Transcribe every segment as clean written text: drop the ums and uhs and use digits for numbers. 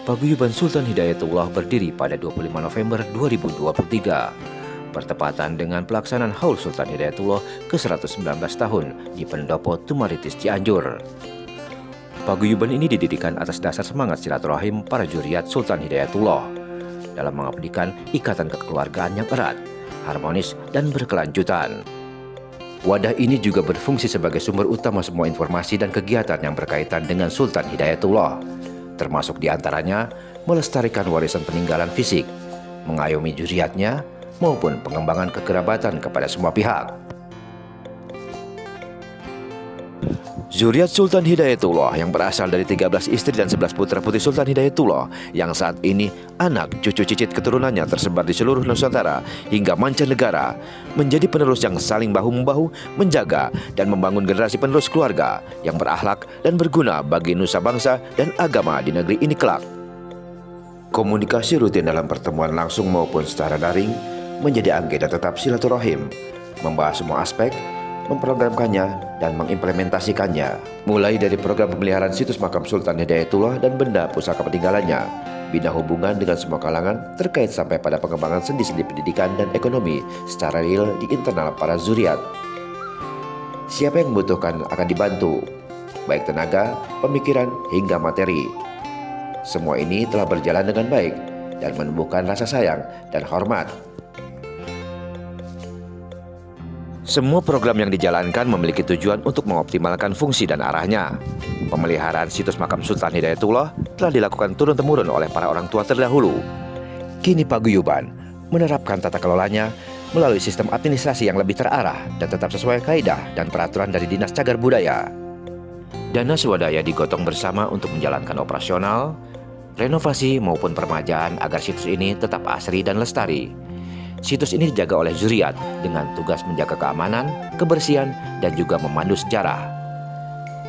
Paguyuban Sultan Hidayatullah berdiri pada 25 November 2023, bertepatan dengan pelaksanaan Haul Sultan Hidayatullah ke-119 tahun di Pendopo Tumaritis Cianjur. Paguyuban ini didirikan atas dasar semangat silaturahim para juriat Sultan Hidayatullah dalam mengabdikan ikatan kekeluargaan yang erat, harmonis, dan berkelanjutan. Wadah ini juga berfungsi sebagai sumber utama semua informasi dan kegiatan yang berkaitan dengan Sultan Hidayatullah, termasuk diantaranya melestarikan warisan peninggalan fisik, mengayomi juriatnya, maupun pengembangan kekerabatan kepada semua pihak. Zuriat Sultan Hidayatullah yang berasal dari 13 istri dan 11 putra putri Sultan Hidayatullah yang saat ini anak cucu cicit keturunannya tersebar di seluruh Nusantara hingga mancanegara, menjadi penerus yang saling bahu-membahu menjaga dan membangun generasi penerus keluarga yang berakhlak dan berguna bagi nusa bangsa dan agama di negeri ini kelak. Komunikasi rutin dalam pertemuan langsung maupun secara daring menjadi agenda tetap silaturahim, membahas semua aspek, memprogramkannya dan mengimplementasikannya, mulai dari program pemeliharaan situs makam Sultan Hidayatullah dan benda pusaka peninggalannya, bina hubungan dengan semua kalangan terkait sampai pada pengembangan sendi-sendi pendidikan dan ekonomi secara real di internal para zuriat. Siapa yang membutuhkan akan dibantu, baik tenaga, pemikiran, hingga materi. Semua ini telah berjalan dengan baik dan menumbuhkan rasa sayang dan hormat. Semua program yang dijalankan memiliki tujuan untuk mengoptimalkan fungsi dan arahnya. Pemeliharaan situs makam Sultan Hidayatullah telah dilakukan turun-temurun oleh para orang tua terdahulu. Kini Paguyuban menerapkan tata kelolanya melalui sistem administrasi yang lebih terarah dan tetap sesuai kaidah dan peraturan dari Dinas Cagar Budaya. Dana swadaya digotong bersama untuk menjalankan operasional, renovasi maupun permajaan agar situs ini tetap asri dan lestari. Situs ini dijaga oleh zuriat dengan tugas menjaga keamanan, kebersihan, dan juga memandu sejarah.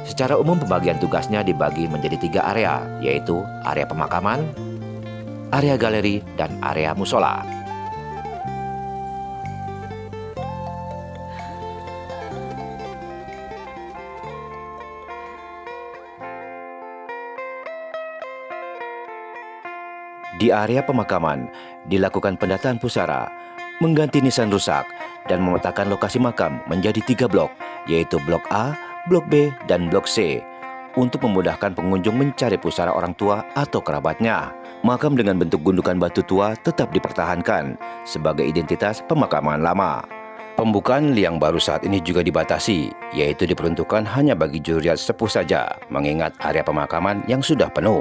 Secara umum pembagian tugasnya dibagi menjadi 3 area, yaitu area pemakaman, area galeri, dan area musola. Di area pemakaman, dilakukan pendataan pusara, mengganti nisan rusak, dan memetakan lokasi makam menjadi 3 blok, yaitu Blok A, Blok B, dan Blok C, untuk memudahkan pengunjung mencari pusara orang tua atau kerabatnya. Makam dengan bentuk gundukan batu tua tetap dipertahankan sebagai identitas pemakaman lama. Pembukaan liang baru saat ini juga dibatasi, yaitu diperuntukkan hanya bagi juriat sepuh saja, mengingat area pemakaman yang sudah penuh.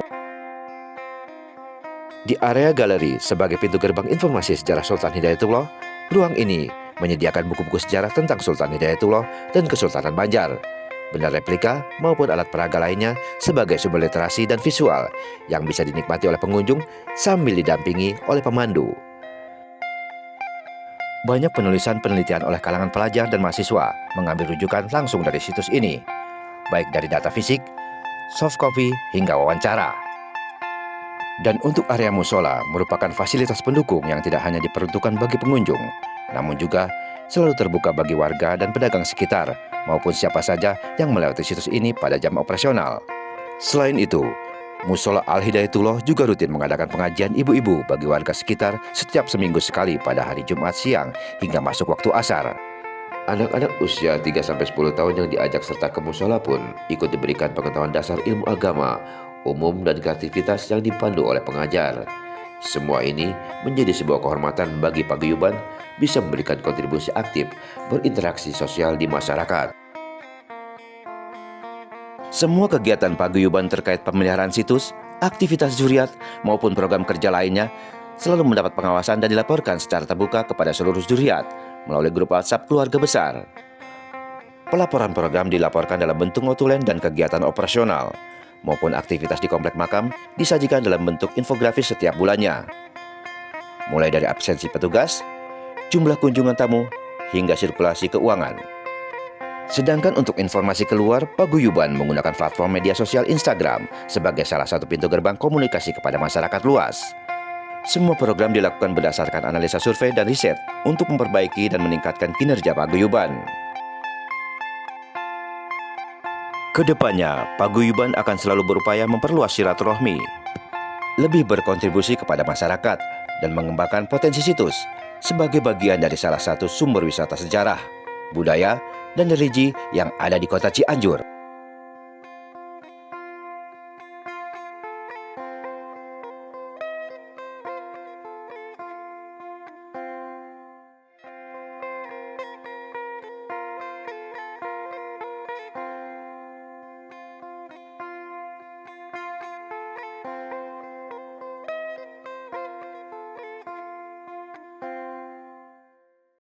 Di area galeri sebagai pintu gerbang informasi sejarah Sultan Hidayatullah, ruang ini menyediakan buku-buku sejarah tentang Sultan Hidayatullah dan Kesultanan Banjar, benda replika maupun alat peraga lainnya sebagai sumber literasi dan visual yang bisa dinikmati oleh pengunjung sambil didampingi oleh pemandu. Banyak penulisan penelitian oleh kalangan pelajar dan mahasiswa mengambil rujukan langsung dari situs ini, baik dari data fisik, soft copy, hingga wawancara. Dan untuk area musola merupakan fasilitas pendukung yang tidak hanya diperuntukkan bagi pengunjung, namun juga selalu terbuka bagi warga dan pedagang sekitar maupun siapa saja yang melewati situs ini pada jam operasional. Selain itu, Musola Al-Hidayatullah juga rutin mengadakan pengajian ibu-ibu bagi warga sekitar setiap seminggu sekali pada hari Jumat siang hingga masuk waktu asar. Anak-anak usia 3-10 tahun yang diajak serta ke musola pun ikut diberikan pengetahuan dasar ilmu agama, umum, dan kreativitas yang dipandu oleh pengajar. Semua ini menjadi sebuah kehormatan bagi Paguyuban bisa memberikan kontribusi aktif berinteraksi sosial di masyarakat. Semua kegiatan Paguyuban terkait pemeliharaan situs, aktivitas juriat, maupun program kerja lainnya selalu mendapat pengawasan dan dilaporkan secara terbuka kepada seluruh juriat melalui grup WhatsApp keluarga besar. Pelaporan program dilaporkan dalam bentuk notulen dan kegiatan operasional, maupun aktivitas di komplek makam disajikan dalam bentuk infografis setiap bulannya. Mulai dari absensi petugas, jumlah kunjungan tamu, hingga sirkulasi keuangan. Sedangkan untuk informasi keluar, Paguyuban menggunakan platform media sosial Instagram sebagai salah satu pintu gerbang komunikasi kepada masyarakat luas. Semua program dilakukan berdasarkan analisa survei dan riset untuk memperbaiki dan meningkatkan kinerja Paguyuban. Kedepannya, Paguyuban akan selalu berupaya memperluas silaturahmi lebih berkontribusi kepada masyarakat dan mengembangkan potensi situs sebagai bagian dari salah satu sumber wisata sejarah, budaya, dan religi yang ada di kota Cianjur.